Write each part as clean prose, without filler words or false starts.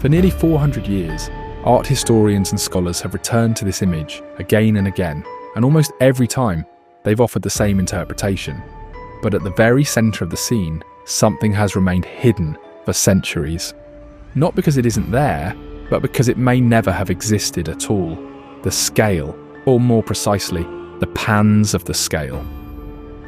For nearly 400 years, art historians and scholars have returned to this image again and again, and almost every time they've offered the same interpretation. But at the very centre of the scene, something has remained hidden for centuries. Not because it isn't there, but because it may never have existed at all. The scale, or more precisely, the pans of the scale.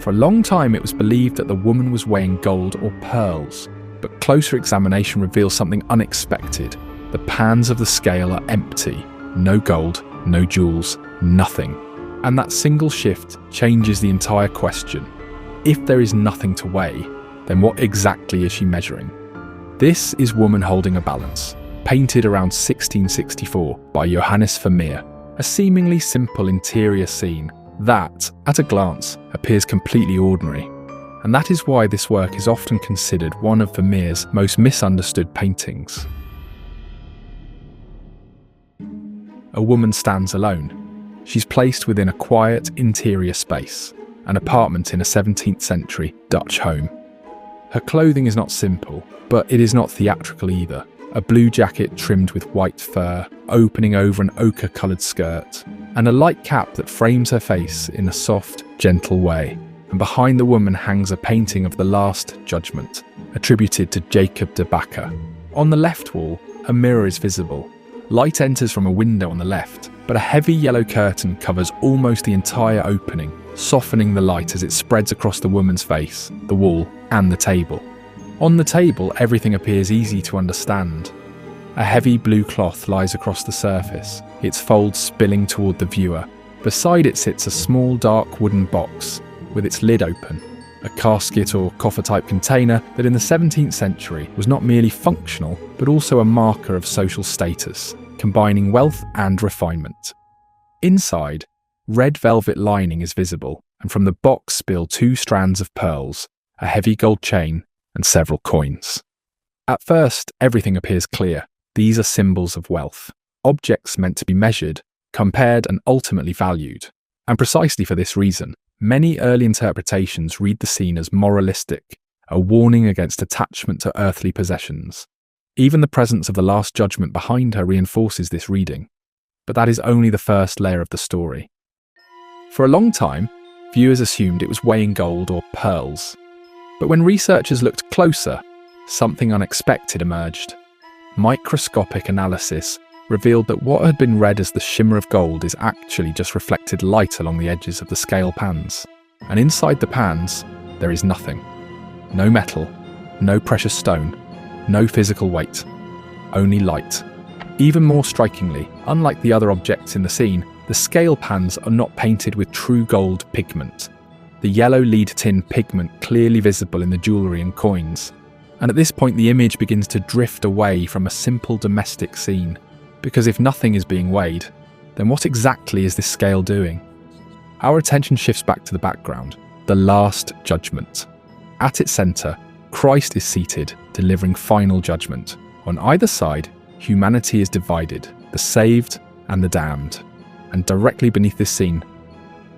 For a long time it was believed that the woman was weighing gold or pearls, but closer examination reveals something unexpected. The pans of the scale are empty. No gold, no jewels, nothing. And that single shift changes the entire question. If there is nothing to weigh, then what exactly is she measuring? This is Woman Holding a Balance, painted around 1664 by Johannes Vermeer, a seemingly simple interior scene that, at a glance, appears completely ordinary. And that is why this work is often considered one of Vermeer's most misunderstood paintings. A woman stands alone. She's placed within a quiet interior space, an apartment in a 17th century Dutch home. Her clothing is not simple, but it is not theatrical either. A blue jacket trimmed with white fur, opening over an ochre-coloured skirt, and a light cap that frames her face in a soft, gentle way. And behind the woman hangs a painting of the Last Judgment, attributed to Jacob de Backer. On the left wall, a mirror is visible. Light enters from a window on the left, but a heavy yellow curtain covers almost the entire opening, softening the light as it spreads across the woman's face, the wall, and the table. On the table, everything appears easy to understand. A heavy blue cloth lies across the surface, its folds spilling toward the viewer. Beside it sits a small dark wooden box, with its lid open, a casket or coffer-type container that in the 17th century was not merely functional, but also a marker of social status, combining wealth and refinement. Inside, red velvet lining is visible, and from the box spill 2 strands of pearls, a heavy gold chain, and several coins. At first, everything appears clear. These are symbols of wealth, objects meant to be measured, compared, and ultimately valued. And precisely for this reason, many early interpretations read the scene as moralistic, a warning against attachment to earthly possessions. Even the presence of the Last Judgment behind her reinforces this reading. But that is only the first layer of the story. For a long time, viewers assumed it was weighing gold or pearls. But when researchers looked closer, something unexpected emerged. Microscopic analysis revealed that what had been read as the shimmer of gold is actually just reflected light along the edges of the scale pans. And inside the pans, there is nothing. No metal, no precious stone, no physical weight, only light. Even more strikingly, unlike the other objects in the scene, the scale pans are not painted with true gold pigment. The yellow lead tin pigment clearly visible in the jewellery and coins. And at this point the image begins to drift away from a simple domestic scene. Because if nothing is being weighed, then what exactly is this scale doing? Our attention shifts back to the background, the Last Judgment. At its centre, Christ is seated, delivering final judgment. On either side, humanity is divided, the saved and the damned. And directly beneath this scene,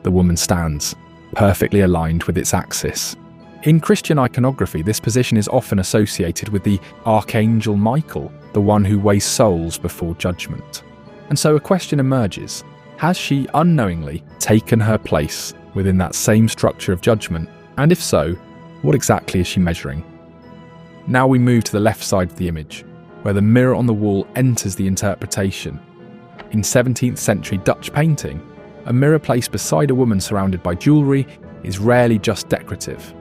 the woman stands, perfectly aligned with its axis. In Christian iconography, this position is often associated with the Archangel Michael, the one who weighs souls before judgment. And so a question emerges: has she unknowingly taken her place within that same structure of judgment? And if so, what exactly is she measuring? Now we move to the left side of the image, where the mirror on the wall enters the interpretation. In 17th century Dutch painting, a mirror placed beside a woman surrounded by jewellery is rarely just decorative.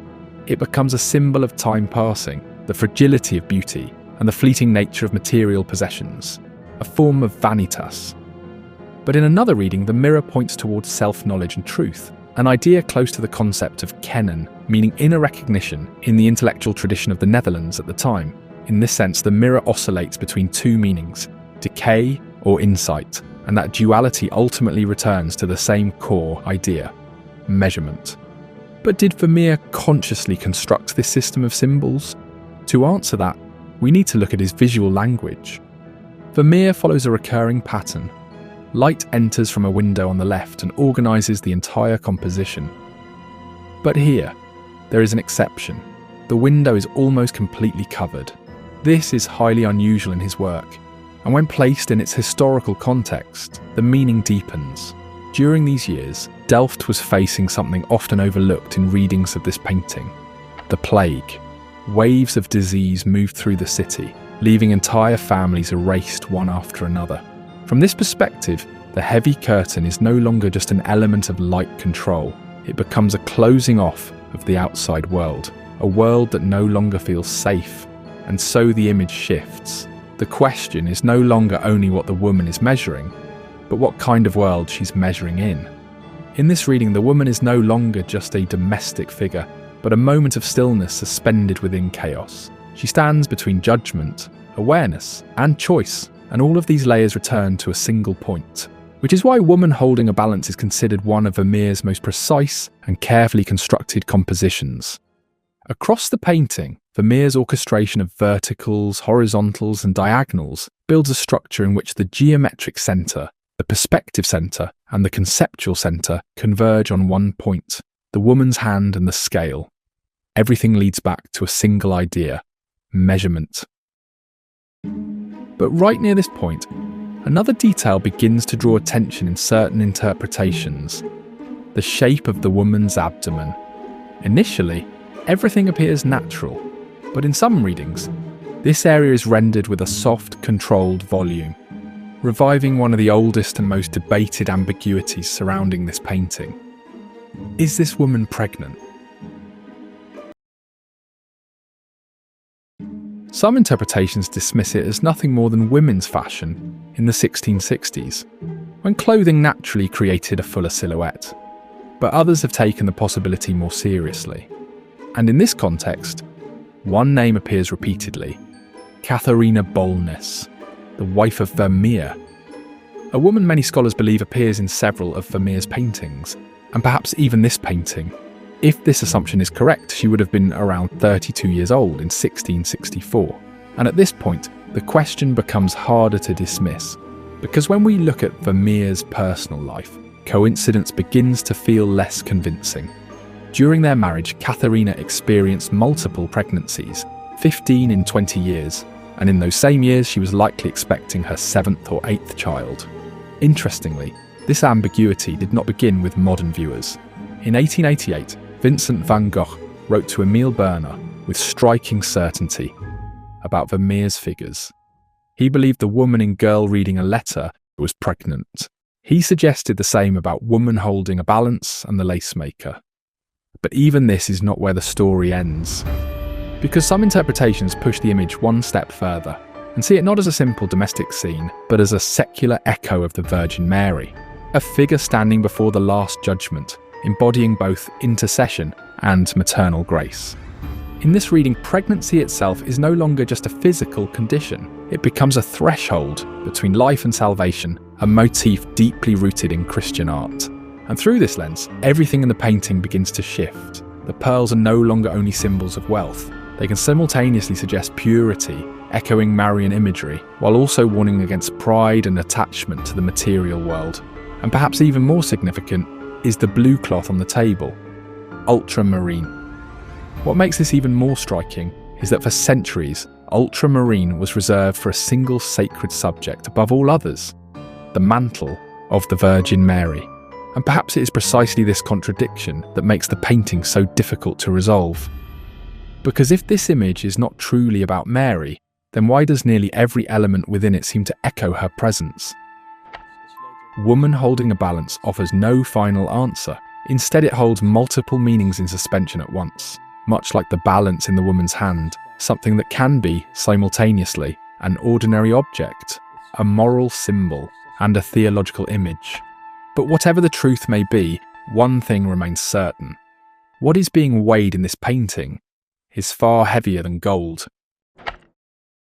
It becomes a symbol of time passing, the fragility of beauty, and the fleeting nature of material possessions, a form of vanitas. But in another reading, the mirror points towards self-knowledge and truth, an idea close to the concept of kennen, meaning inner recognition in the intellectual tradition of the Netherlands at the time. In this sense, the mirror oscillates between 2 meanings, decay or insight, and that duality ultimately returns to the same core idea, measurement. But did Vermeer consciously construct this system of symbols? To answer that, we need to look at his visual language. Vermeer follows a recurring pattern. Light enters from a window on the left and organises the entire composition. But here, there is an exception. The window is almost completely covered. This is highly unusual in his work. and when placed in its historical context, the meaning deepens. During these years, Delft was facing something often overlooked in readings of this painting: the plague. Waves of disease moved through the city, leaving entire families erased one after another. From this perspective, the heavy curtain is no longer just an element of light control. It becomes a closing off of the outside world, a world that no longer feels safe. And so the image shifts. The question is no longer only what the woman is measuring, but what kind of world she's measuring in. In this reading, the woman is no longer just a domestic figure, but a moment of stillness suspended within chaos. She stands between judgment, awareness, and choice, and all of these layers return to a single point, which is why Woman Holding a Balance is considered one of Vermeer's most precise and carefully constructed compositions. Across the painting, Vermeer's orchestration of verticals, horizontals, and diagonals builds a structure in which the geometric centre, the perspective centre, and the conceptual centre converge on one point: the woman's hand and the scale. Everything leads back to a single idea: measurement. But right near this point, another detail begins to draw attention in certain interpretations: the shape of the woman's abdomen. Initially, everything appears natural, but in some readings, this area is rendered with a soft, controlled volume, reviving one of the oldest and most debated ambiguities surrounding this painting. Is this woman pregnant? Some interpretations dismiss it as nothing more than women's fashion in the 1660s, when clothing naturally created a fuller silhouette. But others have taken the possibility more seriously. And in this context, one name appears repeatedly: Catharina Bolness, the wife of Vermeer, a woman many scholars believe appears in several of Vermeer's paintings, and perhaps even this painting. If this assumption is correct, she would have been around 32 years old in 1664. And at this point, the question becomes harder to dismiss, because when we look at Vermeer's personal life, coincidence begins to feel less convincing. During their marriage, Catharina experienced multiple pregnancies, 15 in 20 years, and in those same years she was likely expecting her 7th or 8th child. Interestingly, this ambiguity did not begin with modern viewers. In 1888, Vincent van Gogh wrote to Emile Berner with striking certainty about Vermeer's figures. He believed the woman in Girl Reading a Letter was pregnant. He suggested the same about Woman Holding a Balance and the Lace Maker. But even this is not where the story ends, because some interpretations push the image one step further and see it not as a simple domestic scene, but as a secular echo of the Virgin Mary, a figure standing before the Last Judgment, embodying both intercession and maternal grace. In this reading, pregnancy itself is no longer just a physical condition. It becomes a threshold between life and salvation, a motif deeply rooted in Christian art. And through this lens, everything in the painting begins to shift. The pearls are no longer only symbols of wealth. They can simultaneously suggest purity, echoing Marian imagery, while also warning against pride and attachment to the material world. And perhaps even more significant is the blue cloth on the table, ultramarine. What makes this even more striking is that for centuries, ultramarine was reserved for a single sacred subject above all others: the mantle of the Virgin Mary. And perhaps it is precisely this contradiction that makes the painting so difficult to resolve. Because if this image is not truly about Mary, then why does nearly every element within it seem to echo her presence? Woman Holding a Balance offers no final answer. Instead, it holds multiple meanings in suspension at once, much like the balance in the woman's hand, something that can be, simultaneously, an ordinary object, a moral symbol, and a theological image. But whatever the truth may be, one thing remains certain. What is being weighed in this painting is far heavier than gold.